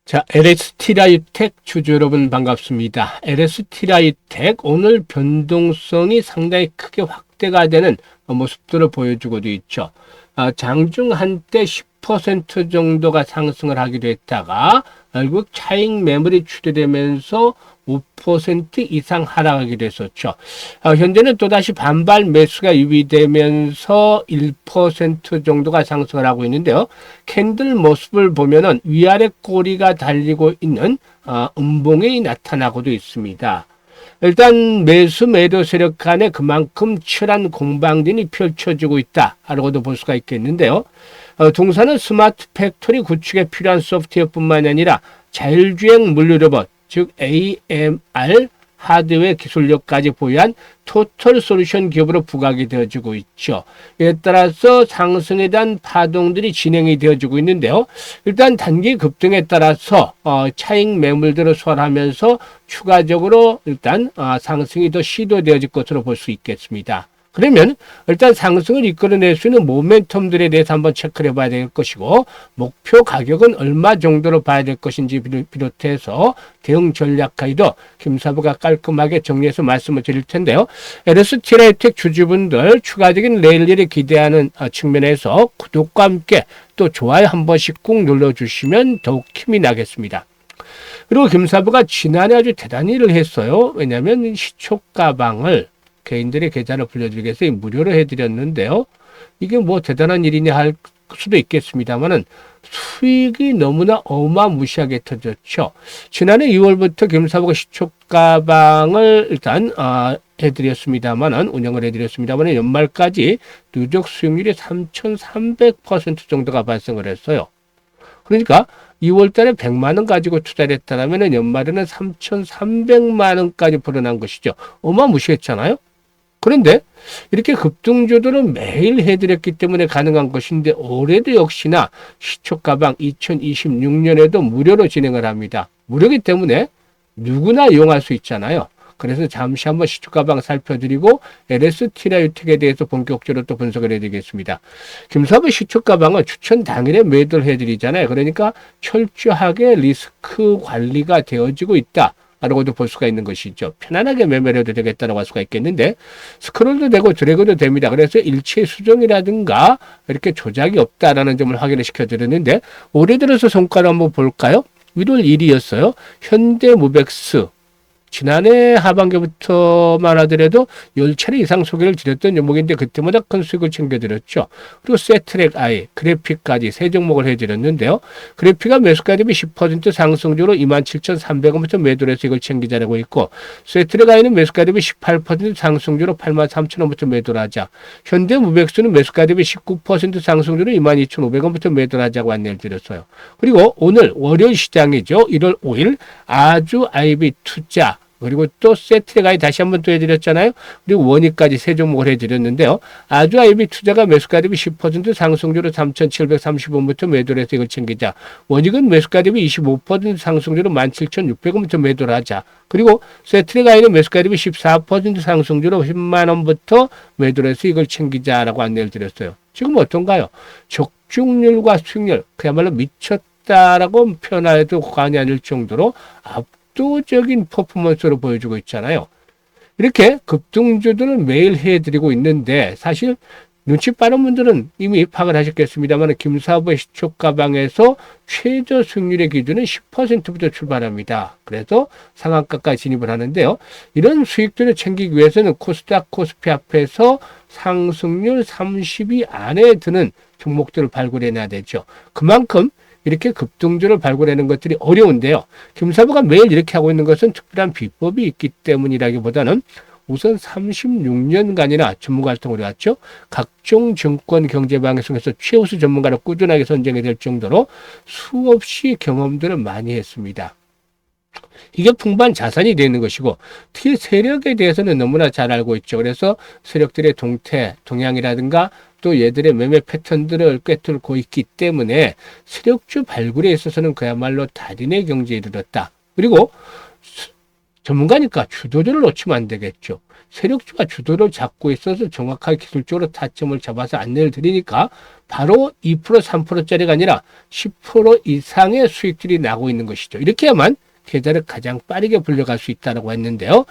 자, LST라이텍 주주 여러분 반갑습니다. LST라이텍 오늘 변동성이 상당히 크게 확대가 되는 모습들을 보여주고도 있죠. 장중 한때 10% 정도가 상승을 하기도 했다가 결국 차익 매물이 추대되면서 5% 이상 하락하기도 했었죠. 현재는 또다시 반발 매수가 유입되면서 1% 정도가 상승을 하고 있는데요. 캔들 모습을 보면은 위아래 꼬리가 달리고 있는 음봉이 나타나고도 있습니다. 일단 매수 매도 세력 간에 그만큼 치열한 공방전이 펼쳐지고 있다라고도 볼 수가 있겠는데요. 동사는 스마트 팩토리 구축에 필요한 소프트웨어뿐만 아니라 자율주행 물류 로봇, 즉 AMR 하드웨어 기술력까지 보유한 토털 솔루션 기업으로 부각이 되어지고 있죠. 이에 따라서 상승에 대한 파동들이 진행이 되어지고 있는데요. 일단 단기 급등에 따라서 차익 매물들을 소화하면서 추가적으로 일단 상승이 더 시도되어질 것으로 볼 수 있겠습니다. 그러면 일단 상승을 이끌어낼 수 있는 모멘텀들에 대해서 한번 체크를 해봐야 될 것이고, 목표 가격은 얼마 정도로 봐야 될 것인지 비롯해서 대응 전략까지도 김사부가 깔끔하게 정리해서 말씀을 드릴 텐데요. LST라이텍 주주분들 추가적인 랠리를 기대하는 측면에서 구독과 함께 또 좋아요 한 번씩 꾹 눌러주시면 더욱 힘이 나겠습니다. 그리고 김사부가 지난해 아주 대단히 일을 했어요. 왜냐하면 시초 가방을 개인들의 계좌를 불려주기 위해서 무료로 해드렸는데요. 이게 뭐 대단한 일이냐 할 수도 있겠습니다만은 수익이 너무나 어마무시하게 터졌죠. 지난해 2월부터 김사부가 시초 가방을 일단 해드렸습니다만은 운영을 해드렸습니다만은 연말까지 누적 수익률이 3,300% 정도가 발생을 했어요. 그러니까 2월 달에 100만 원 가지고 투자를 했다면 연말에는 3,300만 원까지 불어난 것이죠. 어마무시했잖아요. 그런데 이렇게 급등주들은 매일 해드렸기 때문에 가능한 것인데 올해도 역시나 시초가방 2026년에도 무료로 진행을 합니다. 무료이기 때문에 누구나 이용할 수 있잖아요. 그래서 잠시 한번 시초가방 살펴드리고 LST라이텍에 대해서 본격적으로 또 분석을 해드리겠습니다. 김사부 시초가방은 추천 당일에 매도를 해드리잖아요. 그러니까 철저하게 리스크 관리가 되어지고 있다 라고도 볼 수가 있는 것이죠. 편안하게 매매를 해도 되겠다라고 할 수가 있겠는데 스크롤도 되고 드래그도 됩니다. 그래서 일체 수정이라든가 이렇게 조작이 없다라는 점을 확인을 시켜드렸는데 올해 들어서 성과를 한번 볼까요? 1월 1일이었어요. 현대모백스 지난해 하반기부터만 하더라도 10차례 이상 소개를 드렸던 종목인데 그때마다 큰 수익을 챙겨드렸죠. 그리고 세트랙 아이, 그래픽까지 세 종목을 해드렸는데요. 그래픽은 매수가 대비 10% 상승적으로 27,300원부터 매도를 해서 이걸 챙기자라고 했고, 세트랙 아이는 매수가 대비 18% 상승적으로 83,000원부터 매도를 하자. 현대모백스는 매수가 대비 19% 상승적으로 22,500원부터 매도를 하자고 안내를 드렸어요. 그리고 오늘 월요일 시장이죠. 1월 5일 아주 아이비 투자 그리고 또 세트가이 다시 한번 또 해드렸잖아요. 그리고 원익까지 세 종목을 해드렸는데요. 아주 아이비 투자가 매수가 대비 10% 상승률로 3,730원부터 매도를 해서 이걸 챙기자. 원익은 매수가 대비 25% 상승률로 17,600원부터 매도를 하자. 그리고 세트가이는 매수가 대비 14% 상승률로 10만원부터 매도를 해서 이걸 챙기자라고 안내를 드렸어요. 지금 어떤가요? 적중률과 수익률 그야말로 미쳤다라고 표현해도 과언이 아닐 정도로 압도적인 퍼포먼스로 보여주고 있잖아요. 이렇게 급등주들을 매일 해드리고 있는데 사실 눈치 빠른 분들은 이미 파악을 하셨겠습니다만 김사부의 시초가방에서 최저 수익률의 기준은 10%부터 출발합니다. 그래서 상한가까지 진입을 하는데요. 이런 수익들을 챙기기 위해서는 코스닥 코스피 앞에서 상승률 30위 안에 드는 종목들을 발굴해내야 되죠. 그만큼 이렇게 급등주를 발굴하는 것들이 어려운데요. 김사부가 매일 이렇게 하고 있는 것은 특별한 비법이 있기 때문이라기보다는 우선 36년간이나 전문가 활동을 해왔죠. 각종 증권 경제 방송에서 최우수 전문가로 꾸준하게 선정이 될 정도로 수없이 경험들을 많이 했습니다. 이게 풍부한 자산이 되는 것이고 특히 세력에 대해서는 너무나 잘 알고 있죠. 그래서 세력들의 동태, 동향이라든가 또 얘들의 매매 패턴들을 꿰뚫고 있기 때문에 세력주 발굴에 있어서는 그야말로 달인의 경지에 이르렀다. 그리고 전문가니까 주도주를 놓치면 안 되겠죠. 세력주가 주도를 잡고 있어서 정확하게 기술적으로 타점을 잡아서 안내를 드리니까 바로 2% 3%짜리가 아니라 10% 이상의 수익들이 나고 있는 것이죠. 이렇게 해야만 계좌를 가장 빠르게 불려갈 수 있다고 했는데요.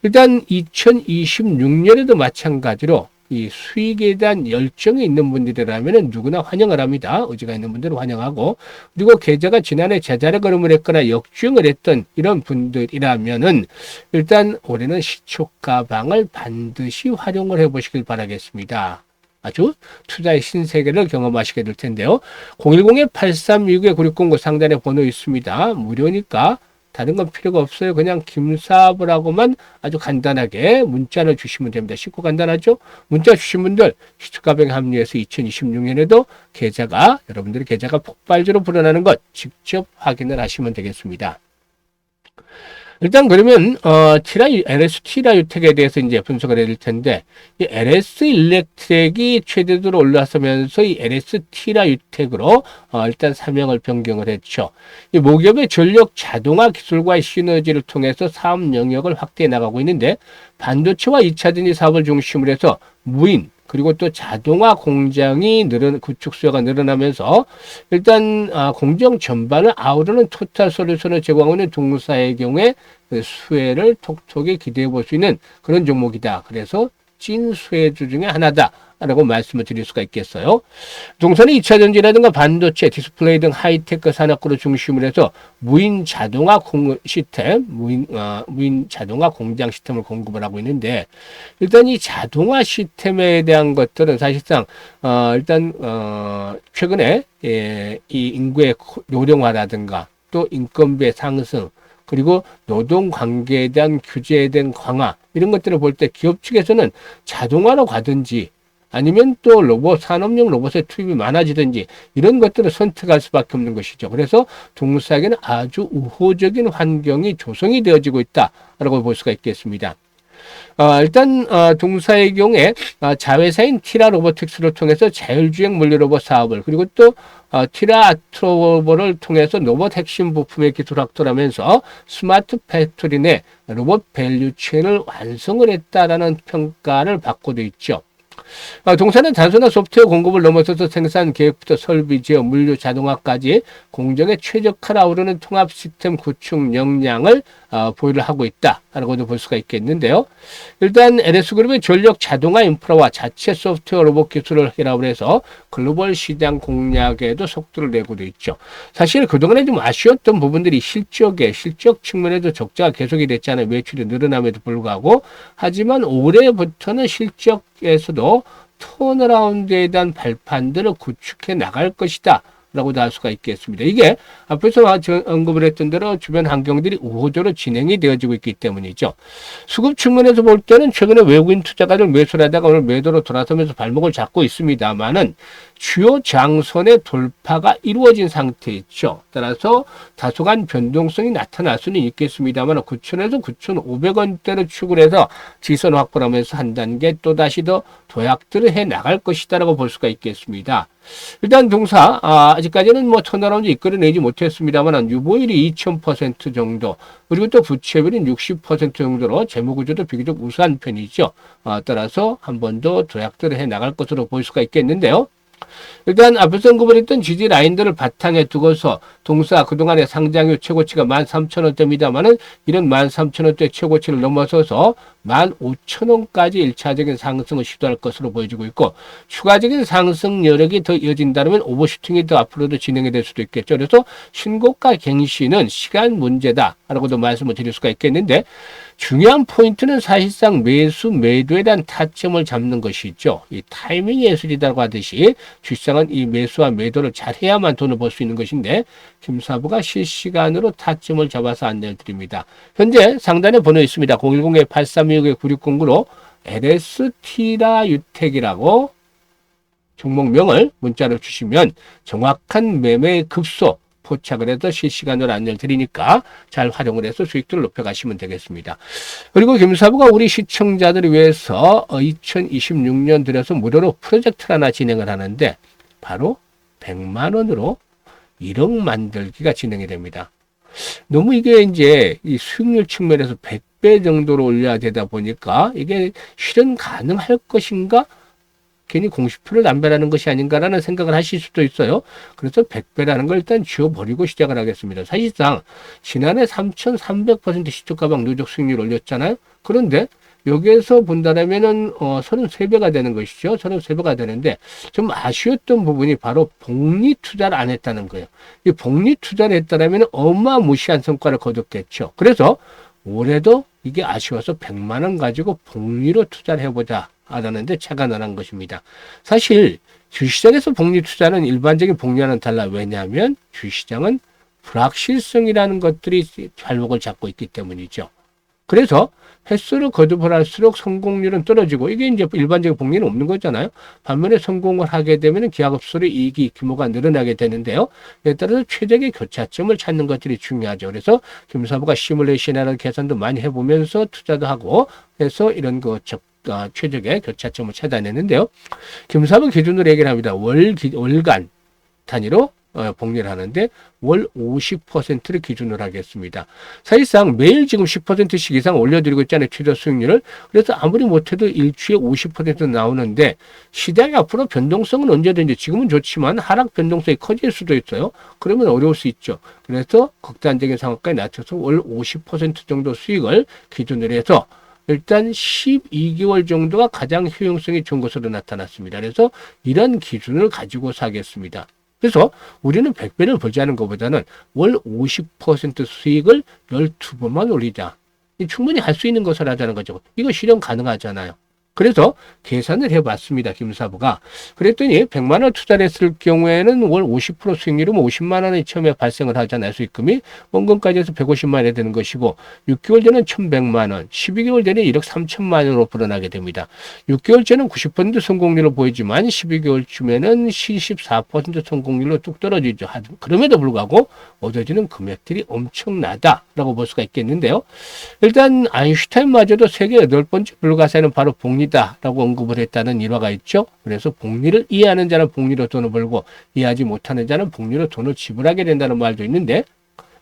일단 2026년에도 마찬가지로 이 수익에 대한 열정이 있는 분들이라면 누구나 환영을 합니다. 의지가 있는 분들은 환영하고, 그리고 계좌가 지난해 제자리 걸음을 했거나 역주행을 했던 이런 분들이라면은 일단 올해는 시초가방을 반드시 활용을 해보시길 바라겠습니다. 아주 투자의 신세계를 경험하시게 될 텐데요. 010-8369-9609 상단에 번호 있습니다. 무료니까 다른 건 필요가 없어요. 그냥 김사부라고만 아주 간단하게 문자를 주시면 됩니다. 쉽고 간단하죠? 문자 주신 분들 시초가방에 합류해서 2026년에도 여러분들의 계좌가 폭발적으로 불어나는 것 직접 확인을 하시면 되겠습니다. 일단 그러면 LS 티라유텍에 대해서 이제 분석을 해야 될 텐데, 이 LS 일렉트렉이 최대도로 올라서면서 이 LS 티라유텍으로 일단 사명을 변경을 했죠. 이 모기업의 전력 자동화 기술과의 시너지를 통해서 사업 영역을 확대해 나가고 있는데, 반도체와 2차 전지 사업을 중심으로 해서 무인 그리고 또 자동화 공장이 구축 수요가 늘어나면서 일단 공정 전반을 아우르는 토탈 솔루션을 제공하고 있는 동사의 경우에 그 수혜를 톡톡히 기대해 볼 수 있는 그런 종목이다. 그래서 찐 수혜주 중에 하나다라고 말씀을 드릴 수가 있겠어요. 동사는 2차 전지라든가 반도체, 디스플레이 등 하이테크 산업구를 중심으로 해서 무인 자동화 시스템, 무인 자동화 공장 시스템을 공급을 하고 있는데, 일단 이 자동화 시스템에 대한 것들은 사실상 최근에 이 인구의 요령화라든가 또 인건비의 상승, 그리고 노동 관계에 대한 규제에 대한 강화, 이런 것들을 볼 때 기업 측에서는 자동화로 가든지 아니면 또 산업용 로봇의 투입이 많아지든지 이런 것들을 선택할 수밖에 없는 것이죠. 그래서 동사에게는 아주 우호적인 환경이 조성이 되어지고 있다라고 볼 수가 있겠습니다. 일단 동사의 경우에 자회사인 티라 로보틱스를 통해서 자율주행 물류 로봇 사업을, 그리고 또 티라 아트로버를 통해서 로봇 핵심 부품의 기술 확보를 하면서 스마트 팩토리 내 로봇 밸류 체인을 완성을 했다라는 평가를 받고도 있죠. 동사는 단순한 소프트웨어 공급을 넘어서서 생산 계획부터 설비, 제어, 물류, 자동화까지 공정에 최적화를 아우르는 통합 시스템 구축 역량을 보유를 하고 있다라고도 볼 수가 있겠는데요. 일단 LS그룹의 전력 자동화 인프라와 자체 소프트웨어 로봇 기술을 결합을 해서 글로벌 시장 공략에도 속도를 내고도 있죠. 사실 그동안에 좀 아쉬웠던 부분들이 실적 측면에도 적자가 계속이 됐잖아요. 매출이 늘어남에도 불구하고. 하지만 올해부터는 실적에서도 턴어라운드에 대한 발판들을 구축해 나갈 것이다 라고도 할 수가 있겠습니다. 이게 앞에서 언급을 했던 대로 주변 환경들이 우호적으로 진행이 되어지고 있기 때문이죠. 수급 측면에서 볼 때는 최근에 외국인 투자가들 매수를 하다가 오늘 매도로 돌아서면서 발목을 잡고 있습니다만은 주요 장선의 돌파가 이루어진 상태이죠. 따라서 다소간 변동성이 나타날 수는 있겠습니다만 9,000에서 9,500원대를 축을 해서 지선 확보를 하면서 한 단계 또다시 더 도약들을 해 나갈 것이다라고 볼 수가 있겠습니다. 일단 동사 아직까지는 뭐 턴어라운드 이끌어내지 못했습니다만 유보율이 2000% 정도, 그리고 또 부채율이 60% 정도로 재무구조도 비교적 우수한 편이죠. 따라서 한 번 더 도약들을 해 나갈 것으로 볼 수가 있겠는데요. 일단 앞에서 언급했던 지지 라인들을 바탕에 두고서 동사 그동안의 상장률 최고치가 13,000원대입니다만은 이런 13,000원대 최고치를 넘어서서 15,000원까지 1차적인 상승을 시도할 것으로 보여지고 있고, 추가적인 상승 여력이 더 이어진다면 오버슈팅이 더 앞으로도 진행이 될 수도 있겠죠. 그래서 신고가 갱신은 시간 문제다라고도 말씀을 드릴 수가 있겠는데, 중요한 포인트는 사실상 매수, 매도에 대한 타점을 잡는 것이죠. 이 타이밍 예술이라고 하듯이 주시장은 이 매수와 매도를 잘해야만 돈을 벌 수 있는 것인데, 김사부가 실시간으로 타점을 잡아서 안내를 드립니다. 현재 상단에 번호 있습니다. 010-8326-9609로 LS 티라유텍이라고 종목명을 문자로 주시면 정확한 매매 급소 포착을 해서 실시간으로 안내를 드리니까 잘 활용을 해서 수익들을 높여가시면 되겠습니다. 그리고 김사부가 우리 시청자들을 위해서 2026년 들여서 무료로 프로젝트를 하나 진행을 하는데, 바로 100만 원으로 1억 만들기가 진행이 됩니다. 너무 이게 이제 이 수익률 측면에서 100배 정도로 올려야 되다 보니까 이게 실현 가능할 것인가? 괜히 공시표를 남발하는 것이 아닌가라는 생각을 하실 수도 있어요. 그래서 100배라는 걸 일단 지워버리고 시작을 하겠습니다. 사실상 지난해 3,300% 시초가방 누적 수익률 올렸잖아요. 그런데 여기에서 본다면은 33배가 되는 것이죠. 33배가 되는데 좀 아쉬웠던 부분이 바로 복리 투자를 안 했다는 거예요. 이 복리 투자를 했다면 어마무시한 성과를 거뒀겠죠. 그래서 올해도 이게 아쉬워서 100만 원 가지고 복리로 투자를 해보자 하라는데 차가 난 것입니다. 사실 주시장에서 복리 투자는 일반적인 복리와는 달라. 왜냐하면 주시장은 불확실성이라는 것들이 발목을 잡고 있기 때문이죠. 그래서 횟수를 거듭을 할수록 성공률은 떨어지고 이게 이제 일반적인 복리는 없는 거잖아요. 반면에 성공을 하게 되면 기하급수로 이익이 규모가 늘어나게 되는데요. 이에 따라서 최적의 교차점을 찾는 것들이 중요하죠. 그래서 김사부가 시뮬레이션이라는 계산도 많이 해보면서 투자도 하고 해서 이런 최적의 교차점을 찾아내는데요. 김사부 기준으로 얘기를 합니다. 월간 단위로 복리를 하는데 월 50%를 기준으로 하겠습니다. 사실상 매일 지금 10%씩 이상 올려드리고 있잖아요. 최저 수익률을. 그래서 아무리 못해도 일주에 50% 나오는데 시장이 앞으로 변동성은 언제든지 지금은 좋지만 하락 변동성이 커질 수도 있어요. 그러면 어려울 수 있죠. 그래서 극단적인 상황까지 낮춰서 월 50% 정도 수익을 기준으로 해서 일단 12개월 정도가 가장 효용성이 좋은 것으로 나타났습니다. 그래서 이런 기준을 가지고 사겠습니다. 그래서 우리는 100배를 벌자는 것보다는 월 50% 수익을 12번만 올리자. 충분히 할 수 있는 것을 하자는 거죠. 이거 실현 가능하잖아요. 그래서 계산을 해봤습니다. 김사부가. 그랬더니 100만 원 투자를 했을 경우에는 월 50% 수익률이면 50만 원이 처음에 발생을 하잖아요. 수익금이. 원금까지 해서 150만 원이 되는 것이고 6개월 전은 1,100만 원, 12개월 전에 1억 3천만 원으로 불어나게 됩니다. 6개월 전은 90% 성공률을 보이지만 12개월쯤에는 74% 성공률로 뚝 떨어지죠. 그럼에도 불구하고 얻어지는 금액들이 엄청나다라고 볼 수가 있겠는데요. 일단 아인슈타인마저도 세계 8번째 불가사의는 바로 복리다라고 언급을 했다는 일화가 있죠. 그래서 복리를 이해하는 자는 복리로 돈을 벌고 이해하지 못하는 자는 복리로 돈을 지불하게 된다는 말도 있는데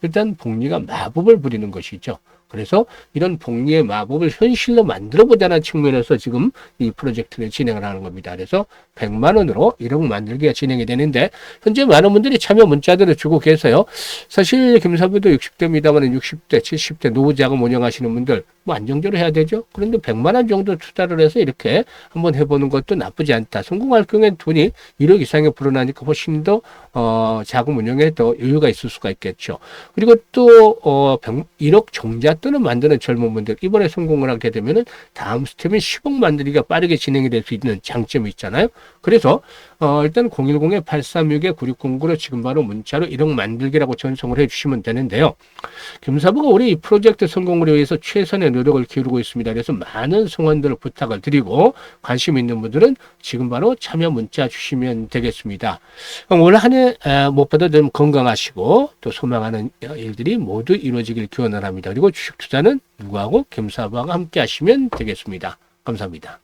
일단 복리가 마법을 부리는 것이죠. 그래서 이런 복리의 마법을 현실로 만들어보자는 측면에서 지금 이 프로젝트를 진행을 하는 겁니다. 그래서 100만 원으로 1억 만들기가 진행이 되는데 현재 많은 분들이 참여 문자들을 주고 계세요. 사실 김사부도 60대입니다만 60대, 70대 노후자금 운영하시는 분들 뭐 안정적으로 해야 되죠. 그런데 100만 원 정도 투자를 해서 이렇게 한번 해보는 것도 나쁘지 않다. 성공할 경우엔 돈이 1억 이상에 불어나니까 훨씬 더 자금 운영에 더 여유가 있을 수가 있겠죠. 그리고 또 1억 종잣돈을 만드는 젊은 분들 이번에 성공을 하게 되면은 다음 스텝인 10억 만들기가 빠르게 진행이 될 수 있는 장점이 있잖아요. 그래서 일단 010-836-9609로 지금 바로 문자로 1억 만들기라고 전송을 해주시면 되는데요. 김사부가 우리 이 프로젝트 성공을 위해서 최선의 노력을 기울이고 있습니다. 그래서 많은 성원들을 부탁을 드리고 관심 있는 분들은 지금 바로 참여 문자 주시면 되겠습니다. 올 한 해 무엇보다 좀 건강하시고 또 소망하는 일들이 모두 이루어지길 기원을 합니다. 그리고 주식 투자는 누구하고 김사부와 함께 하시면 되겠습니다. 감사합니다.